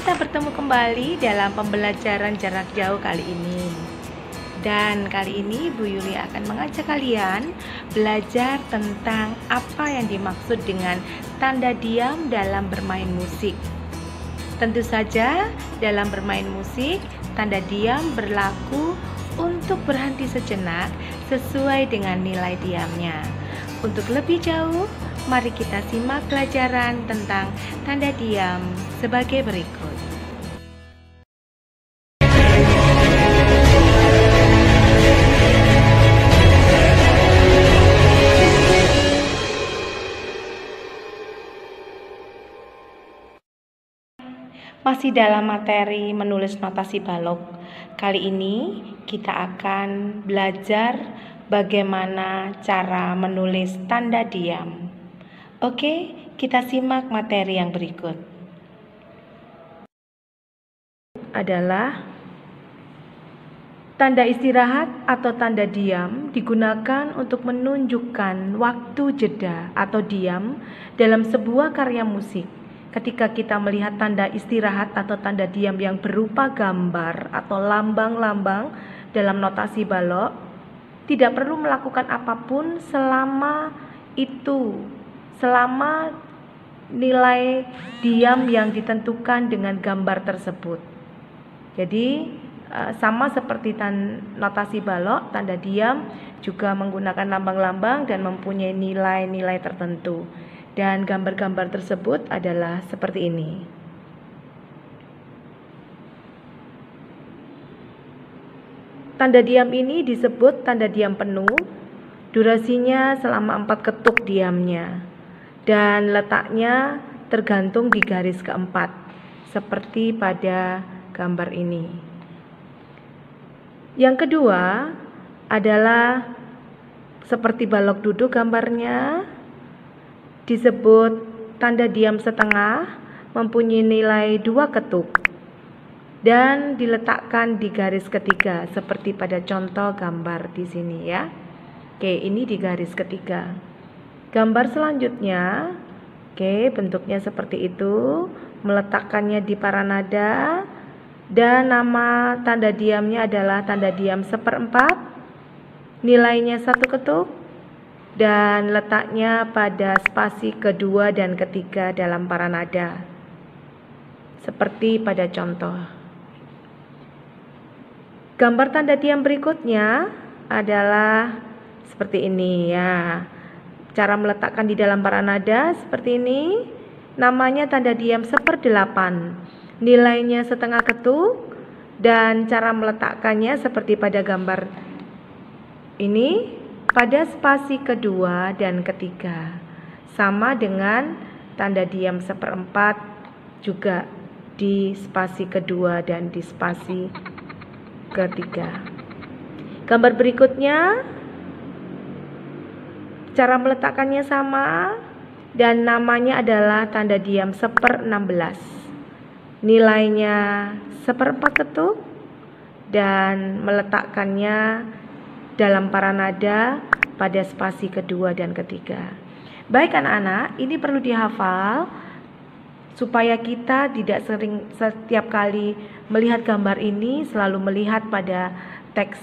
kita bertemu kembali dalam pembelajaran jarak jauh kali ini. Dan kali ini Bu Yuli akan mengajak kalian belajar tentang apa yang dimaksud dengan tanda diam dalam bermain musik. Tentu saja dalam bermain musik, tanda diam berlaku untuk berhenti sejenak sesuai dengan nilai diamnya. Untuk lebih jauh, mari kita simak pelajaran tentang tanda diam sebagai berikut. Masih dalam materi menulis notasi balok. Kali ini kita akan belajar bagaimana cara menulis tanda diam. Oke, kita simak materi yang berikut. Adalah tanda istirahat atau tanda diam digunakan untuk menunjukkan waktu jeda atau diam dalam sebuah karya musik. Ketika kita melihat tanda istirahat atau tanda diam yang berupa gambar atau lambang-lambang dalam notasi balok, tidak perlu melakukan apapun selama nilai diam yang ditentukan dengan gambar tersebut. Jadi sama seperti notasi balok, tanda diam juga menggunakan lambang-lambang dan mempunyai nilai-nilai tertentu. Dan gambar-gambar tersebut adalah seperti ini. Tanda diam ini disebut tanda diam penuh. Durasinya selama 4 ketuk diamnya. Dan letaknya tergantung di garis keempat, seperti pada gambar ini. Yang kedua adalah seperti balok duduk gambarnya, disebut tanda diam setengah, mempunyai nilai 2 ketuk dan diletakkan di garis ketiga seperti pada contoh gambar di sini ya. Oke, ini di garis ketiga. Gambar selanjutnya, oke, bentuknya seperti itu, meletakkannya di para nada dan nama tanda diamnya adalah tanda diam 1/4, nilainya 1 ketuk dan letaknya pada spasi kedua dan ketiga dalam para nada seperti pada contoh. Gambar tanda diam berikutnya adalah seperti ini ya. Cara meletakkan di dalam para nada seperti ini. Namanya tanda diam 1/8, nilainya 1/2 ketuk dan cara meletakkannya seperti pada gambar ini, pada spasi kedua dan ketiga, sama dengan tanda diam 1/4 juga di spasi kedua dan di spasi ketiga. Gambar berikutnya, cara meletakkannya sama dan namanya adalah tanda diam 1/16, nilainya 1/4 ketuk dan meletakkannya dalam para nada pada spasi kedua dan ketiga. Baik anak-anak, ini perlu dihafal supaya kita tidak setiap kali melihat gambar ini selalu melihat pada teks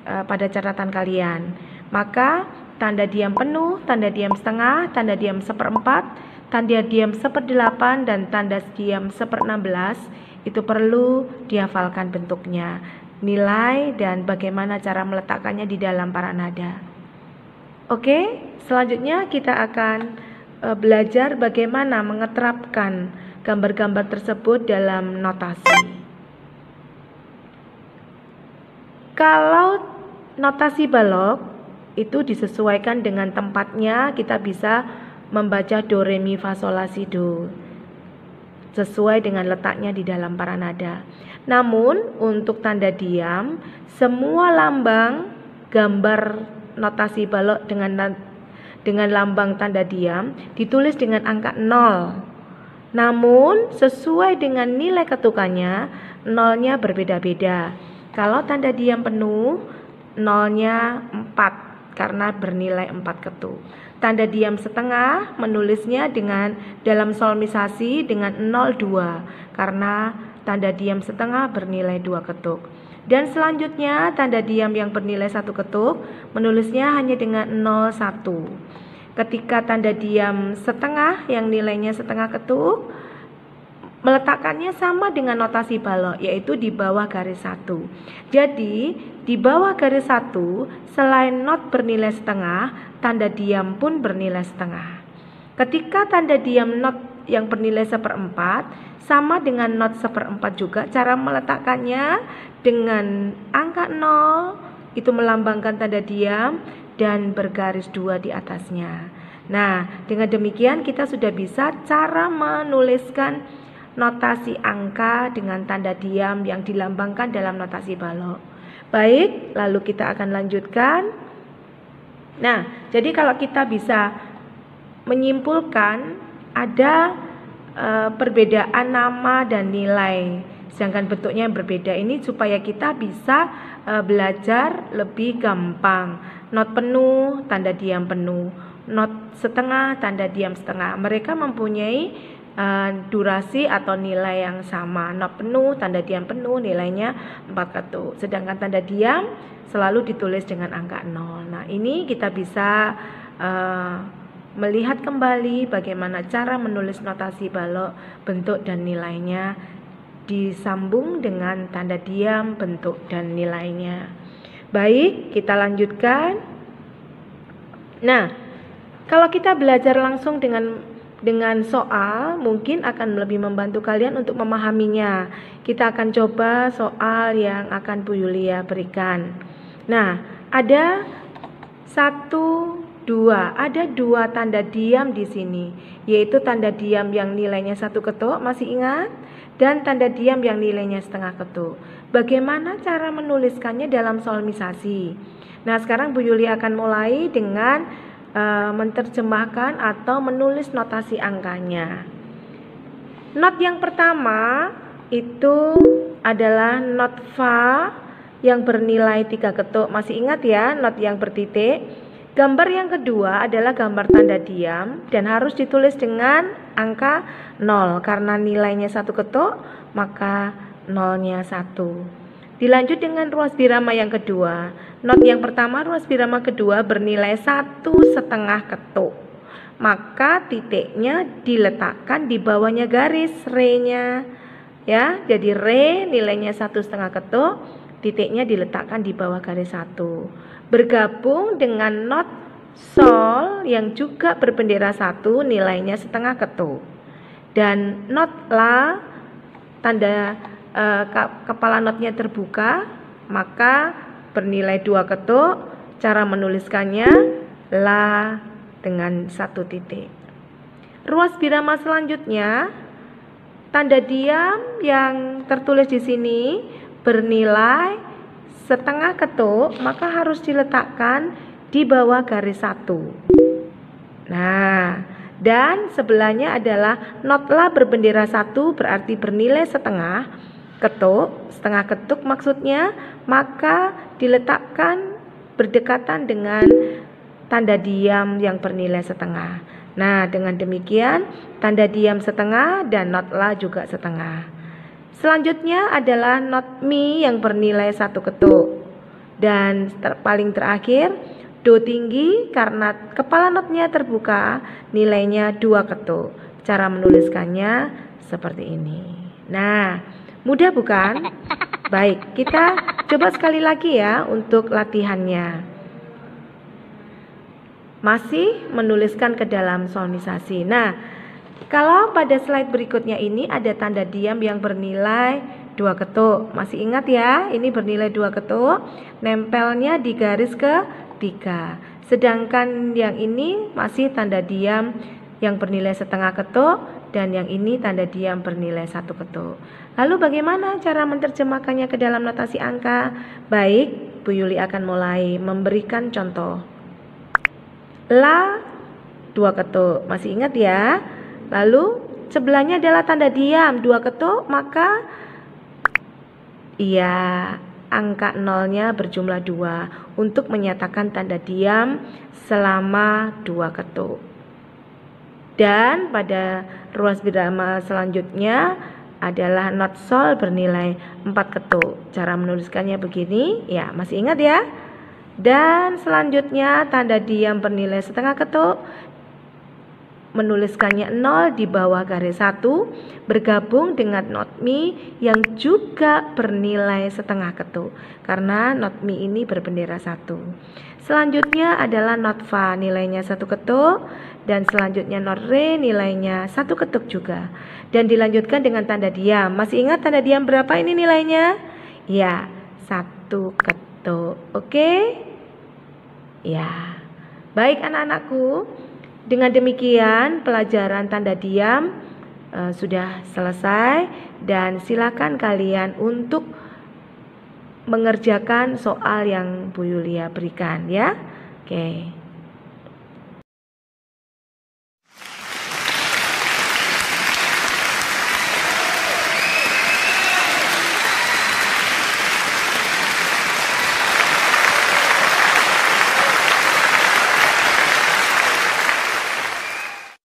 pada catatan kalian. Maka tanda diam penuh, tanda diam setengah, tanda diam 1/4, tanda diam 1/8 dan tanda diam 1/16 itu perlu dihafalkan bentuknya, nilai dan bagaimana cara meletakkannya di dalam para nada. Oke, selanjutnya kita akan belajar bagaimana mengeterapkan gambar-gambar tersebut dalam notasi. Kalau notasi balok itu disesuaikan dengan tempatnya, kita bisa membaca do, re, mi, fa, sol, la, si, do sesuai dengan letaknya di dalam para nada. Namun untuk tanda diam, semua lambang gambar notasi balok dengan lambang tanda diam ditulis dengan angka 0. Namun sesuai dengan nilai ketukannya, nolnya berbeda-beda. Kalau tanda diam penuh, nolnya 4. karena bernilai 4 ketuk. Tanda diam setengah menulisnya dengan dalam solmisasi dengan 02 karena tanda diam setengah bernilai 2 ketuk. Dan selanjutnya tanda diam yang bernilai 1 ketuk menulisnya hanya dengan 01. Ketika tanda diam setengah yang nilainya setengah ketuk, meletakkannya sama dengan notasi balok, yaitu di bawah garis 1. Jadi, di bawah garis 1, selain not bernilai setengah, tanda diam pun bernilai setengah. Ketika tanda diam not yang bernilai 1/4, sama dengan not 1/4 juga, cara meletakkannya dengan angka 0, itu melambangkan tanda diam, dan bergaris 2 di atasnya. Nah, dengan demikian kita sudah bisa cara menuliskan notasi angka dengan tanda diam yang dilambangkan dalam notasi balok. Baik, lalu kita akan lanjutkan. Nah, jadi kalau kita bisa menyimpulkan ada perbedaan nama dan nilai, sedangkan bentuknya yang berbeda ini supaya kita bisa belajar lebih gampang. Not penuh, tanda diam penuh. Not setengah, tanda diam setengah. Mereka mempunyai durasi atau nilai yang sama. Not penuh, tanda diam penuh, nilainya 4 ketuk. Sedangkan tanda diam selalu ditulis dengan angka 0. Nah, ini kita bisa melihat kembali bagaimana cara menulis notasi balok, bentuk dan nilainya disambung dengan tanda diam, bentuk dan nilainya. Baik, kita lanjutkan. Nah, kalau kita belajar langsung dengan soal mungkin akan lebih membantu kalian untuk memahaminya. Kita akan coba soal yang akan Bu Yulia berikan. Nah, ada 2 tanda diam di sini, yaitu tanda diam yang nilainya 1 ketuk, masih ingat? Dan tanda diam yang nilainya setengah ketuk. Bagaimana cara menuliskannya dalam solmisasi? Nah, sekarang Bu Yulia akan mulai dengan menerjemahkan atau menulis notasi angkanya. Not yang pertama itu adalah not fa yang bernilai 3 ketuk. Masih ingat ya, not yang bertitik. Gambar yang kedua adalah gambar tanda diam dan harus ditulis dengan angka 0 karena nilainya 1 ketuk, maka nolnya 1. Dilanjut dengan ruas birama yang kedua. Not yang pertama, ruas birama kedua bernilai 1,5 ketuk. Maka titiknya diletakkan di bawahnya garis re-nya. Ya, jadi re nilainya 1,5 ketuk, titiknya diletakkan di bawah garis 1. Bergabung dengan not sol yang juga berbendera 1 nilainya setengah ketuk. Dan not la tanda kepala notnya terbuka, maka bernilai 2 ketuk. Cara menuliskannya la dengan 1 titik. Ruas birama selanjutnya, tanda diam yang tertulis di sini bernilai setengah ketuk, maka harus diletakkan di bawah garis 1. Nah, dan sebelahnya adalah not la berbendera 1 berarti bernilai setengah ketuk maksudnya, maka diletakkan berdekatan dengan tanda diam yang bernilai setengah. Nah, dengan demikian tanda diam setengah dan not la juga setengah. Selanjutnya adalah not mi yang bernilai 1 ketuk. Dan paling terakhir do tinggi karena kepala notnya terbuka, nilainya 2 ketuk. Cara menuliskannya seperti ini. Nah, mudah bukan? Baik, kita coba sekali lagi ya untuk latihannya. Masih menuliskan ke dalam solmisasi. Nah, kalau pada slide berikutnya ini ada tanda diam yang bernilai 2 ketuk. Masih ingat ya, ini bernilai 2 ketuk, nempelnya di garis ke-3. Sedangkan yang ini masih tanda diam yang bernilai setengah ketuk, dan yang ini tanda diam bernilai 1 ketuk. Lalu bagaimana cara menerjemahkannya ke dalam notasi angka? Baik, Bu Yuli akan mulai memberikan contoh. La 2 ketuk, masih ingat ya? Lalu sebelahnya adalah tanda diam 2 ketuk, maka iya angka nolnya berjumlah 2 untuk menyatakan tanda diam selama 2 ketuk. Dan pada ruas birama selanjutnya adalah not sol bernilai 4 ketuk. Cara menuliskannya begini, ya masih ingat ya? Dan selanjutnya tanda diam bernilai setengah ketuk, menuliskannya 0 di bawah garis 1 bergabung dengan not mi yang juga bernilai setengah ketuk karena not mi ini berbendera 1. Selanjutnya adalah not fa nilainya 1 ketuk dan selanjutnya not re nilainya 1 ketuk juga. Dan dilanjutkan dengan tanda diam. Masih ingat tanda diam berapa ini nilainya? Ya, 1 ketuk. Oke? Ya. Baik anak-anakku. Dengan demikian pelajaran tanda diam sudah selesai dan silakan kalian untuk mengerjakan soal yang Bu Yulia berikan ya. Oke.